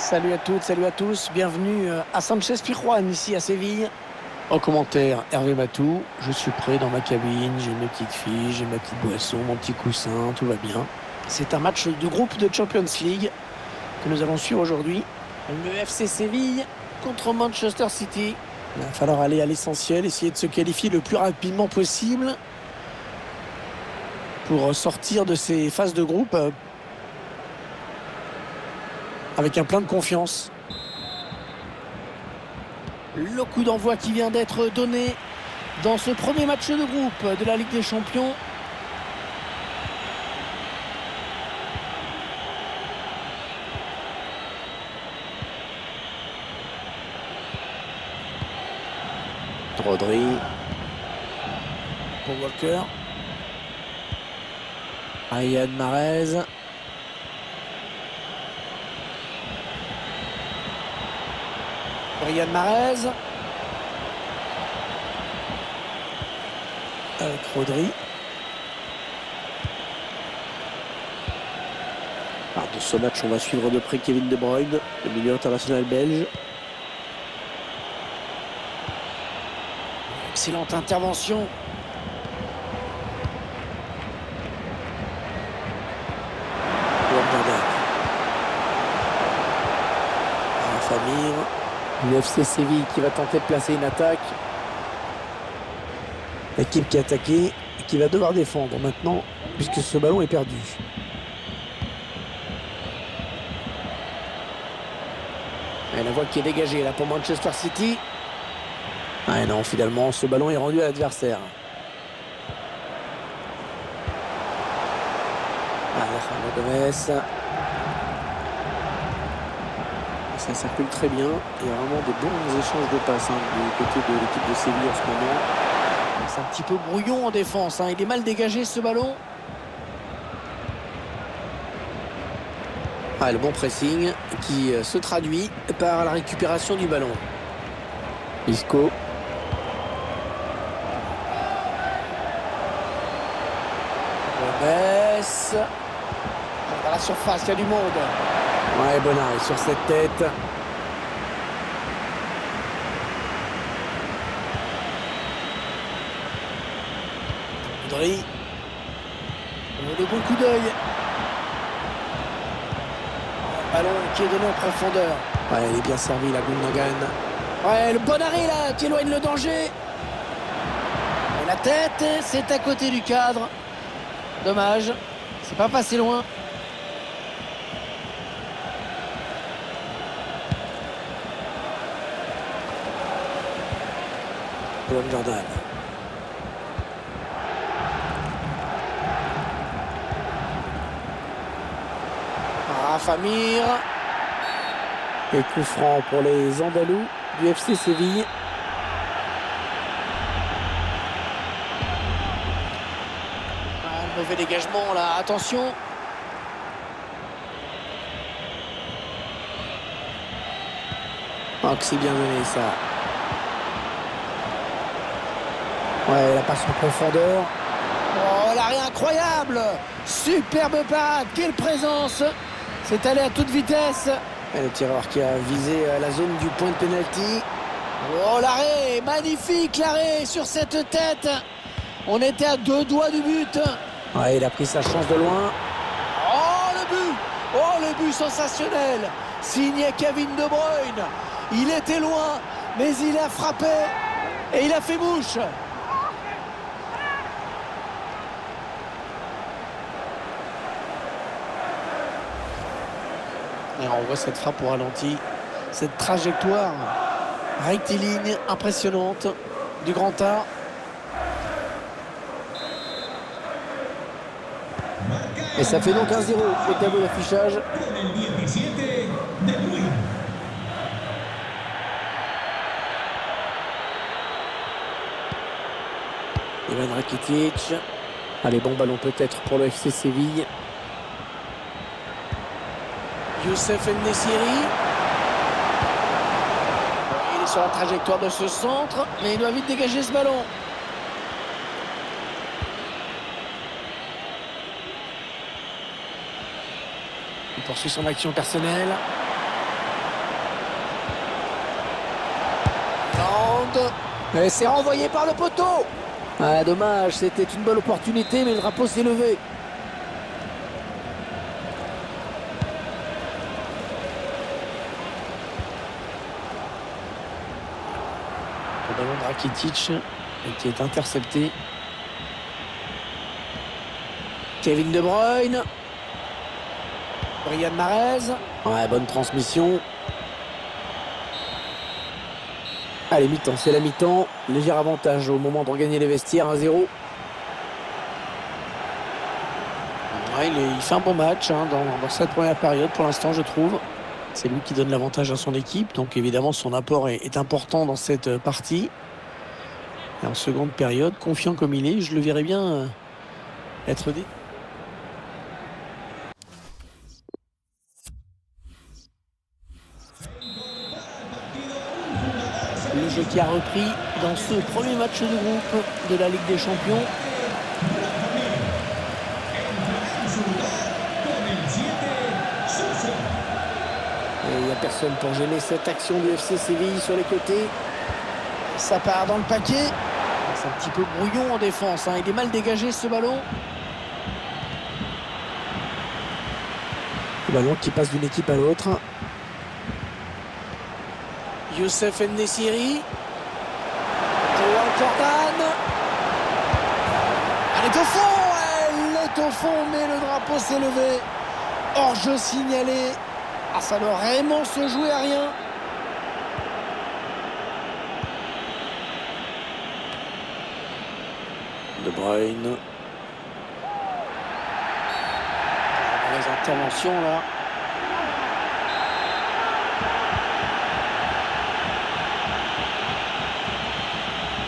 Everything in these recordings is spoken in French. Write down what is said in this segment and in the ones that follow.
Salut à toutes, salut à tous, bienvenue à Sánchez Pizjuán, ici à Séville. En commentaire, Hervé Matou, je suis prêt dans ma cabine, j'ai mes petites filles, j'ai ma petite boisson, mon petit coussin, tout va bien. C'est un match de groupe de Champions League que nous allons suivre aujourd'hui. Le FC Séville contre Manchester City. Il va falloir aller à l'essentiel, essayer de se qualifier le plus rapidement possible pour sortir de ces phases de groupe avec un plein de confiance. Le coup d'envoi qui vient d'être donné dans ce premier match de groupe de la Ligue des Champions. Rodri. Pour Walker. Riyad Mahrez. Riyad Mahrez. Avec Rodri. De ce match, on va suivre de près Kevin De Bruyne, le milieu international belge. Excellente intervention. Famir. L'UFC Séville qui va tenter de placer une attaque. L'équipe qui a attaqué et qui va devoir défendre maintenant puisque ce ballon est perdu. Et la voie qui est dégagée là pour Manchester City. Ah non, finalement, ce ballon est rendu à l'adversaire. Gomez. Ça circule très bien. Il y a vraiment des bons échanges de passes du côté de l'équipe de Séville en ce moment. C'est un petit peu brouillon en défense. Il est mal dégagé ce ballon. Le bon pressing qui se traduit par la récupération du ballon. Isco. Gomez. Dans la surface, il y a du monde. Ouais, bon arrêt sur cette tête. Rodri. De bon coup d'œil. Ballon qui est donné en profondeur. Ouais, il est bien servi, la Gundogan. Ouais, le bon arrêt là, qui éloigne le danger. Et la tête, c'est à côté du cadre. Dommage, c'est pas passé loin. Jordan. Famir. Et coup franc pour les Andalous du FC Séville. Mauvais dégagement là, attention. Oh, que c'est bien donné ça. Ouais, la passe en profondeur. Oh, l'arrêt incroyable. Superbe parade, quelle présence. C'est allé à toute vitesse. Et le tireur qui a visé la zone du point de pénalty. Oh, l'arrêt, magnifique l'arrêt sur cette tête. On était à 2 doigts du but. Ouais, il a pris sa chance de loin. Oh, le but. Oh, le but sensationnel. Signé Kevin De Bruyne. Il était loin, mais il a frappé. Et il a fait mouche. Et on voit cette frappe au ralenti, cette trajectoire rectiligne impressionnante du grand art. Et ça fait donc 1-0 au tableau d'affichage. Ivan Rakitic. Allez, bon ballon peut-être pour le FC Séville. Youssef En-Nesyri. Il est sur la trajectoire de ce centre, mais il doit vite dégager ce ballon. Il poursuit son action personnelle. faute. Et c'est renvoyé par le poteau. Ah, dommage, c'était une bonne opportunité, mais le drapeau s'est levé. Le ballon de Rakitic qui est intercepté. Kevin De Bruyne. Riyad Mahrez. Ouais, bonne transmission. Allez, mi-temps, c'est la mi-temps. Léger avantage au moment de regagner les vestiaires, 1-0. Ouais, il fait un bon match dans cette première période pour l'instant, je trouve. C'est lui qui donne l'avantage à son équipe. Donc évidemment, son apport est important dans cette partie. Et en seconde période, confiant comme il est, je le verrai bien être dit. Le jeu qui a repris dans ce premier match de groupe de la Ligue des Champions. Et il n'y a personne pour gêner cette action du FC Séville sur les côtés. Ça part dans le paquet. C'est un petit peu brouillon en défense. Il est mal dégagé ce ballon. Le ballon qui passe d'une équipe à l'autre. Youssef En-Nesyri. Joao Jordan. Elle est au fond. Elle est au fond, mais le drapeau s'est levé. Hors-jeu signalé. Ah, ça doit vraiment se jouer à rien. De Bruyne. Les interventions là.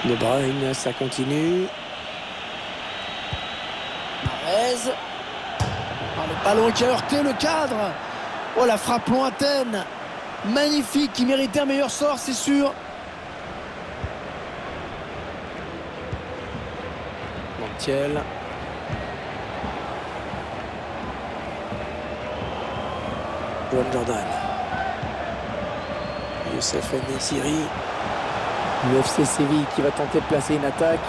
De Bruyne, ça continue. Mahrez. Le ballon qui a heurté le cadre. Oh, la frappe lointaine. Magnifique, qui méritait un meilleur sort, c'est sûr. Montiel. Joao Jordan. Youssef En-Nesyri. L'UFC Séville qui va tenter de placer une attaque.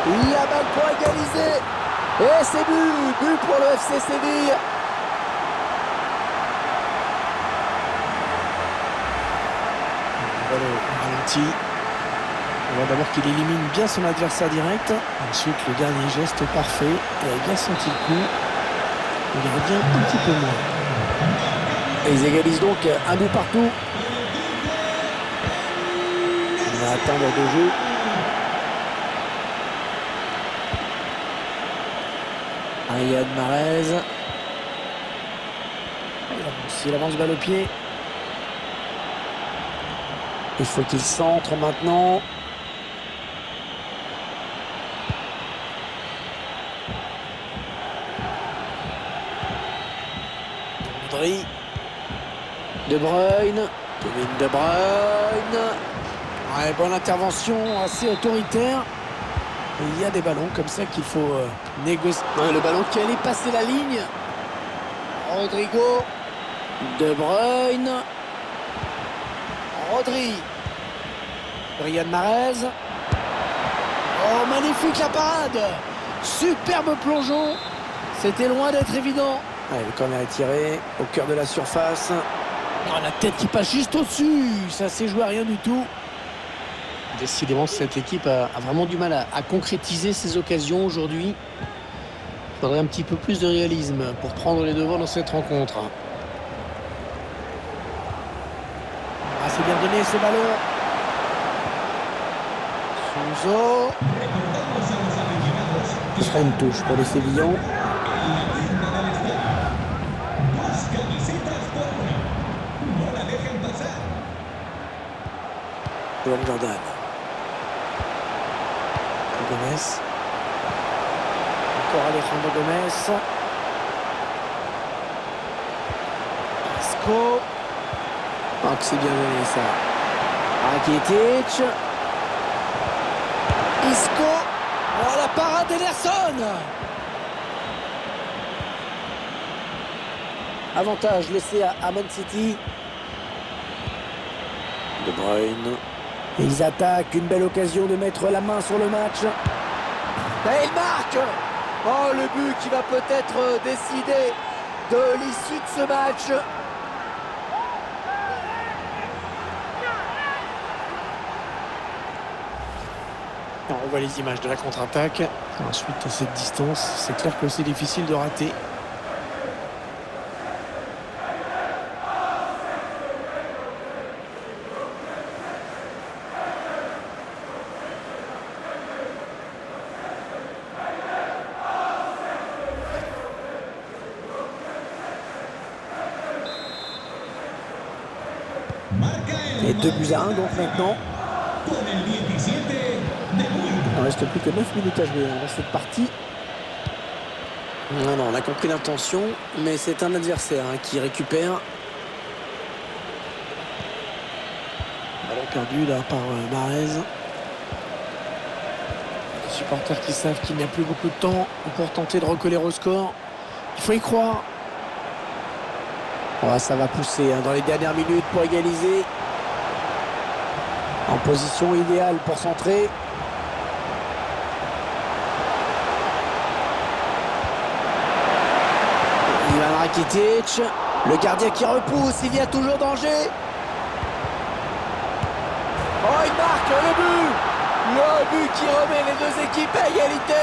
La balle pour égaliser. Et c'est but pour le FC Séville. Ralenti. On voit d'abord qu'il élimine bien son adversaire direct. Ensuite, le dernier geste parfait. Il a bien senti le coup. Le gardien un petit peu moins. Et ils égalisent donc un but partout. On va attendre de jeu. Riyad Mahrez. Il avance balle au pied. Il faut qu'il centre maintenant. Rodri. De Bruyne. Kevin De Bruyne. Ouais, bonne intervention, assez autoritaire. Il y a des ballons comme ça qu'il faut négocier. Ouais, le ballon qui allait passer la ligne. Rodrigo. De Bruyne. Rodri. Riyad Mahrez. Oh, magnifique la parade. Superbe plongeon. C'était loin d'être évident. Ouais, le corner est tiré au cœur de la surface. Oh, la tête qui passe juste au-dessus. Ça s'est joué à rien du tout. Décidément, cette équipe a vraiment du mal à concrétiser ses occasions aujourd'hui. Il faudrait un petit peu plus de réalisme pour prendre les devants dans cette rencontre. Ah, c'est bien donné ce ballon. Souzo. Ce sera une touche pour les Sévillans. Joao Jordan. Gomez. Encore Alejandro Gomez. Isco. Oh, que c'est bien donné ça. Rakitic. Isco. Oh, la parade d'Ederson. Avantage laissé à Man City. De Bruyne. Ils attaquent, une belle occasion de mettre la main sur le match. Et il marque. Oh, le but qui va peut-être décider de l'issue de ce match. On voit les images de la contre-attaque. Ensuite, à cette distance, c'est clair que c'est difficile de rater. Et 2-1 donc maintenant. Il ne reste plus que 9 minutes à jouer dans cette partie. Non, on a compris l'intention, mais c'est un adversaire qui récupère. Ballon perdu là par Mahrez. Les supporters qui savent qu'il n'y a plus beaucoup de temps pour tenter de recoller au score. Il faut y croire. Oh, ça va pousser dans les dernières minutes pour égaliser. En position idéale pour centrer. Ivan Rakitic, le gardien qui repousse, il y a toujours danger. Oh, il marque le but. Le but qui remet les deux équipes à égalité.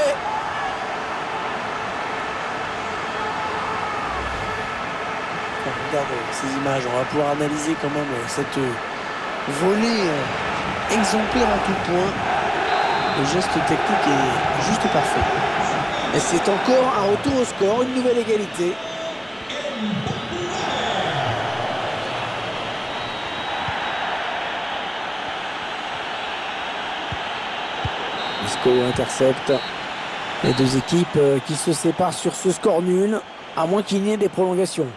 On regarde ces images, on va pouvoir analyser quand même cette volée exemplaire en tout point. Le geste technique est juste parfait. Et c'est encore un retour au score, une nouvelle égalité. Isco intercepte. Les deux équipes qui se séparent sur ce score nul, à moins qu'il n'y ait des prolongations.